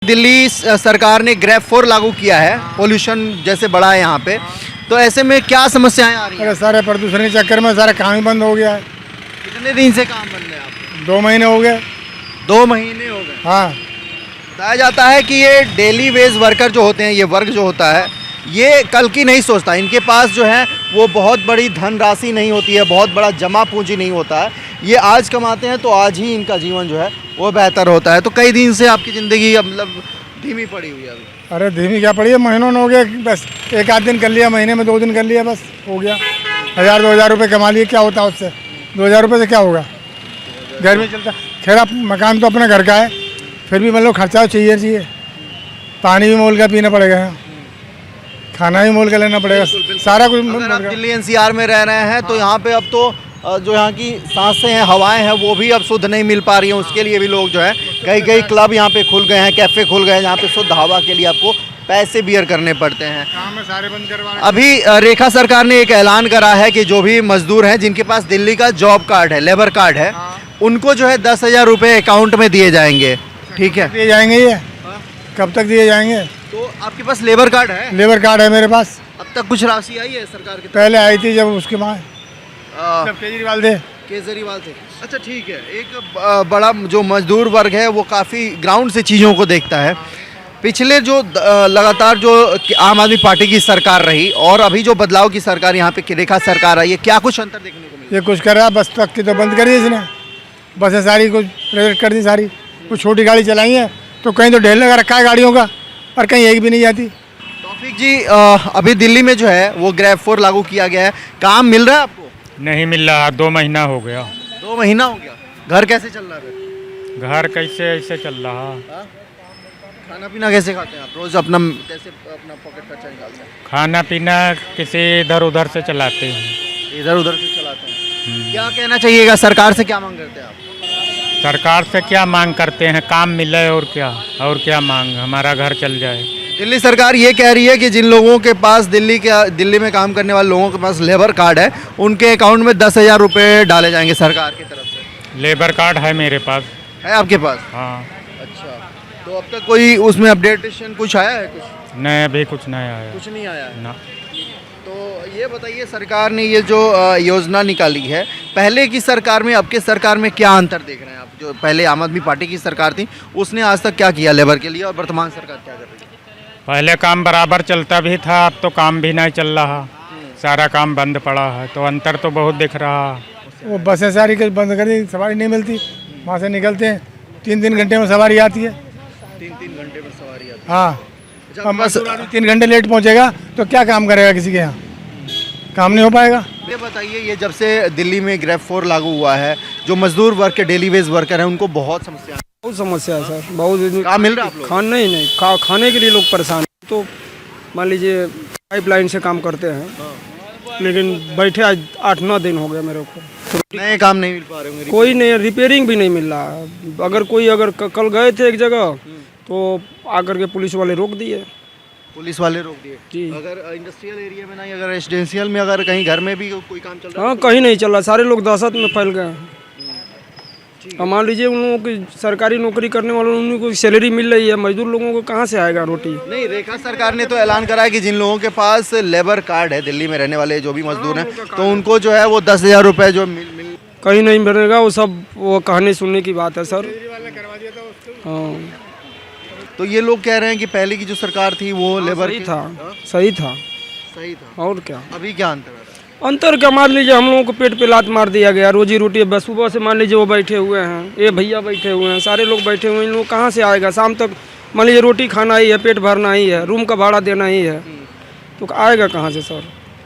दिल्ली सरकार ने ग्रैब 4 लागू किया है, पोल्यूशन जैसे बढ़ा है यहाँ पे, तो ऐसे में क्या समस्याएं आ रही हैं? अरे सारे प्रदूषण के चक्कर में सारा काम ही बंद हो गया है। कितने दिन से काम बंद है आपका? 2 महीने हो गए। 2 महीने हो गए। हाँ, बताया जाता है कि ये डेली वेज वर्कर जो होते हैं, ये वर्ग जो होता है, ये कल की नहीं सोचता। इनके पास जो है वो बहुत बड़ी धनराशि नहीं होती है, बहुत बड़ा जमा पूंजी नहीं होता है। ये आज कमाते हैं तो आज ही इनका जीवन जो है वो बेहतर होता है। तो कई दिन से आपकी ज़िंदगी मतलब धीमी पड़ी हुई है अभी। अरे धीमी क्या पड़ी है, महीनों में हो गया। बस एक आध दिन कर लिया, महीने में 2 दिन कर लिया, बस हो गया। 1000-2000 रुपये कमा लिए, क्या होता है उससे? 2000 रुपये से क्या होगा? घर में चलता। खैर आप मकान तो अपने घर का है, फिर भी मतलब खर्चा चाहिए। पानी भी मोल का पीना पड़ेगा, खाना भी मोल का लेना पड़ेगा, सारा कुछ। अगर आप दिल्ली एनसीआर में रह रहे हैं तो यहाँ पे अब तो जो यहाँ की सांसें हैं, हवाएं हैं, वो भी अब शुद्ध नहीं मिल पा रही हैं। उसके लिए भी लोग जो है कई क्लब यहाँ पे खुल गए हैं, कैफ़े खुल गए हैं, जहाँ पे शुद्ध हवा के लिए आपको पैसे बियर करने पड़ते हैं। काम में सारे बंद करवा। अभी रेखा सरकार ने एक ऐलान करा है कि जो भी मजदूर हैं जिनके पास दिल्ली का जॉब कार्ड है, लेबर कार्ड है, उनको जो है 10,000 रुपये अकाउंट में दिए जाएंगे। ठीक है, दिए जाएंगे। ये कब तक दिए जाएंगे? तो आपके पास लेबर कार्ड है? लेबर कार्ड है मेरे पास। अब तक कुछ राशि आई है सरकार की तरफ? पहले आई थी जब उसके माँ जब केजरीवाल थे। अच्छा ठीक है। एक बड़ा जो मजदूर वर्ग है वो काफ़ी ग्राउंड से चीज़ों को देखता है। पिछले जो लगातार जो आम आदमी पार्टी की सरकार रही और अभी जो बदलाव की सरकार यहाँ पे रेखा सरकार आई है, क्या कुछ अंतर देखने को मिला? ये कुछ कर रहा है, बस तक की तो बंद कर दी इसने। बसें सारी कुछ प्राइवेट कर दी सारी। कुछ छोटी गाड़ी चलाई है तो कहीं तो ढेर लगा रखा है गाड़ियों का, और कहीं एक भी नहीं जाती। तौफीक जी, अभी दिल्ली में जो है वो ग्रैब 4 लागू किया गया है, काम मिल रहा है आपको? नहीं मिल रहा, 2 महीना हो गया। 2 महीना हो गया। घर कैसे चल रहा है? घर कैसे ऐसे चल रहा? खाना पीना कैसे खाते हैं आप? रोज अपना कैसे अपना पॉकेट खर्चा निकालते हैं? खाना पीना किसी इधर उधर से चलाते हैं। इधर उधर से चलाते हैं। क्या कहना चाहिएगा, सरकार से क्या मांग करते हैं आप? सरकार से क्या मांग करते हैं? काम मिले और क्या मांग, हमारा घर चल जाए। दिल्ली सरकार ये कह रही है कि जिन लोगों के पास दिल्ली में काम करने वाले लोगों के पास लेबर कार्ड है, उनके अकाउंट में 10,000 रुपये डाले जाएंगे सरकार की तरफ से। लेबर कार्ड है मेरे पास। है आपके पास? हाँ। अच्छा, तो अब तक कोई उसमें अपडेटेशन कुछ आया है? कुछ नहीं, अभी कुछ नहीं आया। कुछ नहीं आया है ना। तो ये बताइए, सरकार ने ये जो योजना निकाली है, पहले की सरकार में अब के सरकार में क्या अंतर देख रहे हैं आप? जो पहले आम आदमी पार्टी की सरकार थी उसने आज तक क्या किया लेबर के लिए, और वर्तमान सरकार क्या कर रही है? पहले काम बराबर चलता भी था, अब तो काम भी नहीं चल रहा, सारा काम बंद पड़ा है, तो अंतर तो बहुत दिख रहा। वो बसें सारी बंद कर दी, सवारी नहीं मिलती। वहाँ से निकलते हैं 3-3 घंटे में सवारी आती है। 3-3 घंटे में सवारी आती है? हाँ, अच्छा, अब बस 3 घंटे लेट पहुँचेगा तो क्या काम करेगा? किसी के यहाँ काम नहीं हो पाएगा। ये बताइए, ये जब से दिल्ली में ग्रैब 4 लागू हुआ है, जो मजदूर वर्ग के डेली वेज वर्कर हैं उनको बहुत समस्या है। बहुत समस्या है सर, बहुत। काम मिल रहा है आप लोग? खाने के लिए लोग परेशान हैं। तो मान लीजिए पाइपलाइन से काम करते हैं, लेकिन बैठे आज 8-9 दिन हो गया मेरे को। नए काम नहीं मिल पा रहे होंगे? कोई नहीं, रिपेयरिंग भी नहीं मिल रहा। अगर कल गए थे एक जगह तो आकर के पुलिस वाले रोक दिए। पुलिस वाले रोक दिए जी। अगर इंडस्ट्रियल एरिया में नहीं, अगर रेजिडेंशियल में, अगर कहीं घर में भी कोई काम चल रहा है? हाँ, कहीं नहीं चल रहा, सारे लोग दहशत में फैल गए हैं। अब मान लीजिए उन लोगों की सरकारी नौकरी करने वालों उनको सैलरी मिल रही है, मजदूर लोगों को कहाँ से आएगा रोटी? नहीं, रेखा सरकार ने तो ऐलान करा है कि जिन लोगों के पास लेबर कार्ड है, दिल्ली में रहने वाले जो भी मजदूर हैं, तो उनको जो है वो 10,000 रुपये जो मिल कहीं नहीं मिलेगा। वो सब वो कहने सुनने की बात है सर। हाँ, तो ये लोग कह रहे हैं कि पहले की जो सरकार थी वो लेबर सही था। और क्या? अभी क्या अंतर है? अंतर क्या, मान लीजिए हम लोगों को पेट पे लात मार दिया गया, रोजी रोटी बस सुबह से मान लीजिए वो बैठे हुए हैं, ये भैया बैठे हुए हैं, सारे लोग बैठे हुए हैं। इन लोग कहाँ से आएगा? शाम तक मान लीजिए रोटी खाना ही है, पेट भरना ही है, रूम का भाड़ा देना ही है, तो आएगा कहाँ से सर?